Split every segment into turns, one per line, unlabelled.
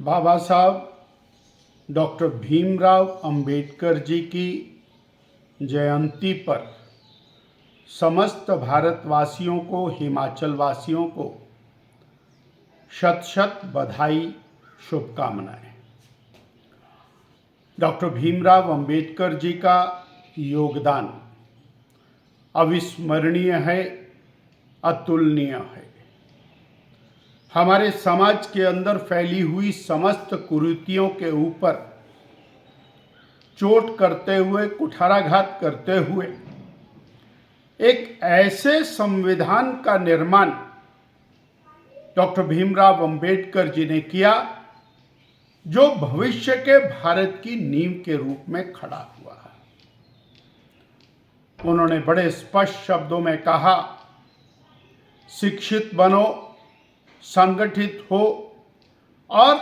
बाबा साहब डॉक्टर भीमराव अंबेडकर जी की जयंती पर समस्त भारतवासियों को, हिमाचल वासियों को शत शत बधाई, शुभकामनाएं। डॉक्टर भीमराव अंबेडकर जी का योगदान अविस्मरणीय है, अतुलनीय है। हमारे समाज के अंदर फैली हुई समस्त कुरीतियों के ऊपर चोट करते हुए, कुठाराघात करते हुए एक ऐसे संविधान का निर्माण डॉक्टर भीमराव अंबेडकर जी ने किया जो भविष्य के भारत की नींव के रूप में खड़ा हुआ है। उन्होंने बड़े स्पष्ट शब्दों में कहा, शिक्षित बनो, संगठित हो और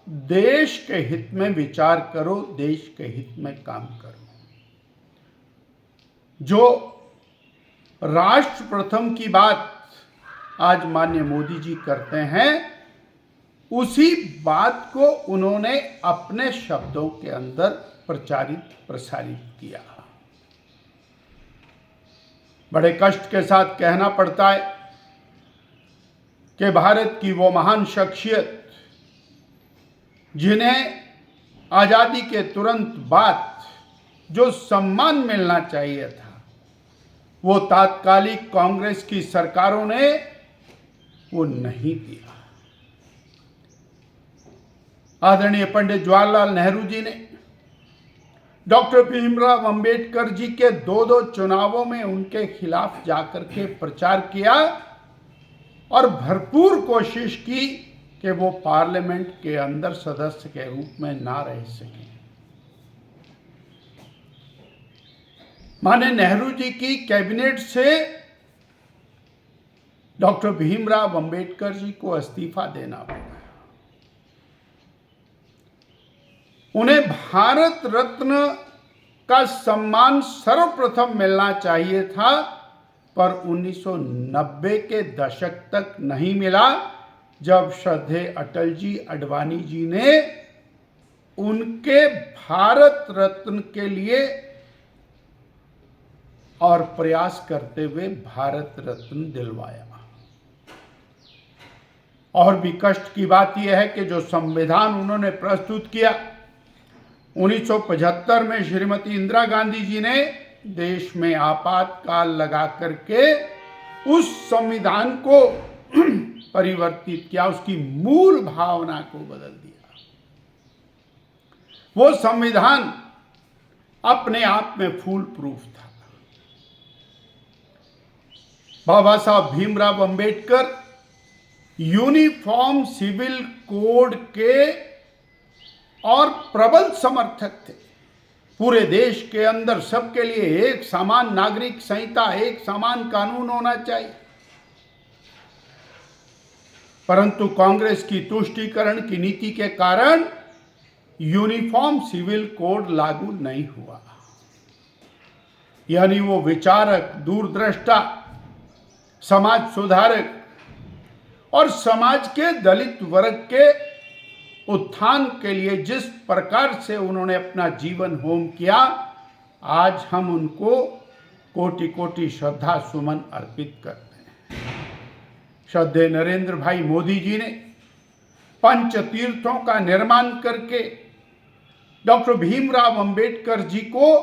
देश के हित में विचार करो, देश के हित में काम करो। जो राष्ट्र प्रथम की बात आज माननीय मोदी जी करते हैं, उसी बात को उन्होंने अपने शब्दों के अंदर प्रचारित प्रसारित किया। बड़े कष्ट के साथ कहना पड़ता है कि भारत की वो महान शख्सियत जिन्हें आज़ादी के तुरंत बाद जो सम्मान मिलना चाहिए था, वो तात्कालिक कांग्रेस की सरकारों ने वो नहीं दिया। आदरणीय पंडित जवाहरलाल नेहरू जी ने डॉक्टर भीमराव अंबेडकर जी के दो चुनावों में उनके खिलाफ जाकर के प्रचार किया और भरपूर कोशिश की कि वो पार्लियामेंट के अंदर सदस्य के रूप में ना रह सके। माननीय नेहरू जी की कैबिनेट से डॉक्टर भीमराव अंबेडकर जी को इस्तीफा देना पड़ा। उन्हें भारत रत्न का सम्मान सर्वप्रथम मिलना चाहिए था, पर 1990 के दशक तक नहीं मिला, जब श्रद्धेय अटल जी अडवाणी जी ने उनके भारत रत्न के लिए और प्रयास करते हुए भारत रत्न दिलवाया। और भी कष्ट की बात यह है कि जो संविधान उन्होंने प्रस्तुत किया 1975 में, श्रीमती इंदिरा गांधी जी ने देश में आपातकाल लगा करके उस संविधान को परिवर्तित किया, उसकी मूल भावना को बदल दिया। वो संविधान अपने आप में फूल प्रूफ था। Baba Saheb Bhimrao Ambedkar uniform civil code के और प्रबल समर्थक थे। पूरे देश के अंदर सबके लिए एक समान नागरिक संहिता, एक समान कानून होना चाहिए। परंतु कांग्रेस की तुष्टीकरण की नीति के कारण यूनिफॉर्म सिविल कोड लागू नहीं हुआ। यानी वो विचारक, दूरदृष्टा, समाज सुधारक और समाज के दलित वर्ग के उत्थान के लिए जिस प्रकार से उन्होंने अपना जीवन होम किया, आज हम उनको कोटि कोटि श्रद्धा सुमन अर्पित करते हैं। श्रद्धेय नरेंद्र भाई मोदी जी ने पंच तीर्थों का निर्माण करके डॉक्टर भीमराव अंबेडकर जी को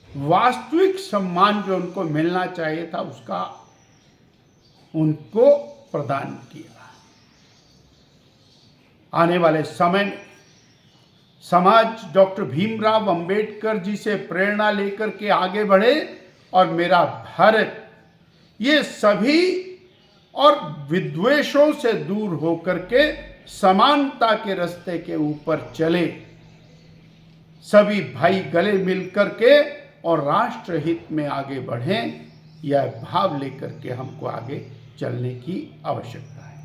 वास्तविक सम्मान जो उनको मिलना चाहिए था, उसका उनको प्रदान किया। आने वाले समय में समाज डॉक्टर भीमराव अंबेडकर जी से प्रेरणा लेकर के आगे बढ़े और मेरा भारत ये सभी और विद्वेषों से दूर होकर के समानता के रास्ते के ऊपर चले। सभी भाई गले मिलकर के और राष्ट्र हित में आगे बढ़ें, यह भाव लेकर के हमको आगे चलने की आवश्यकता है।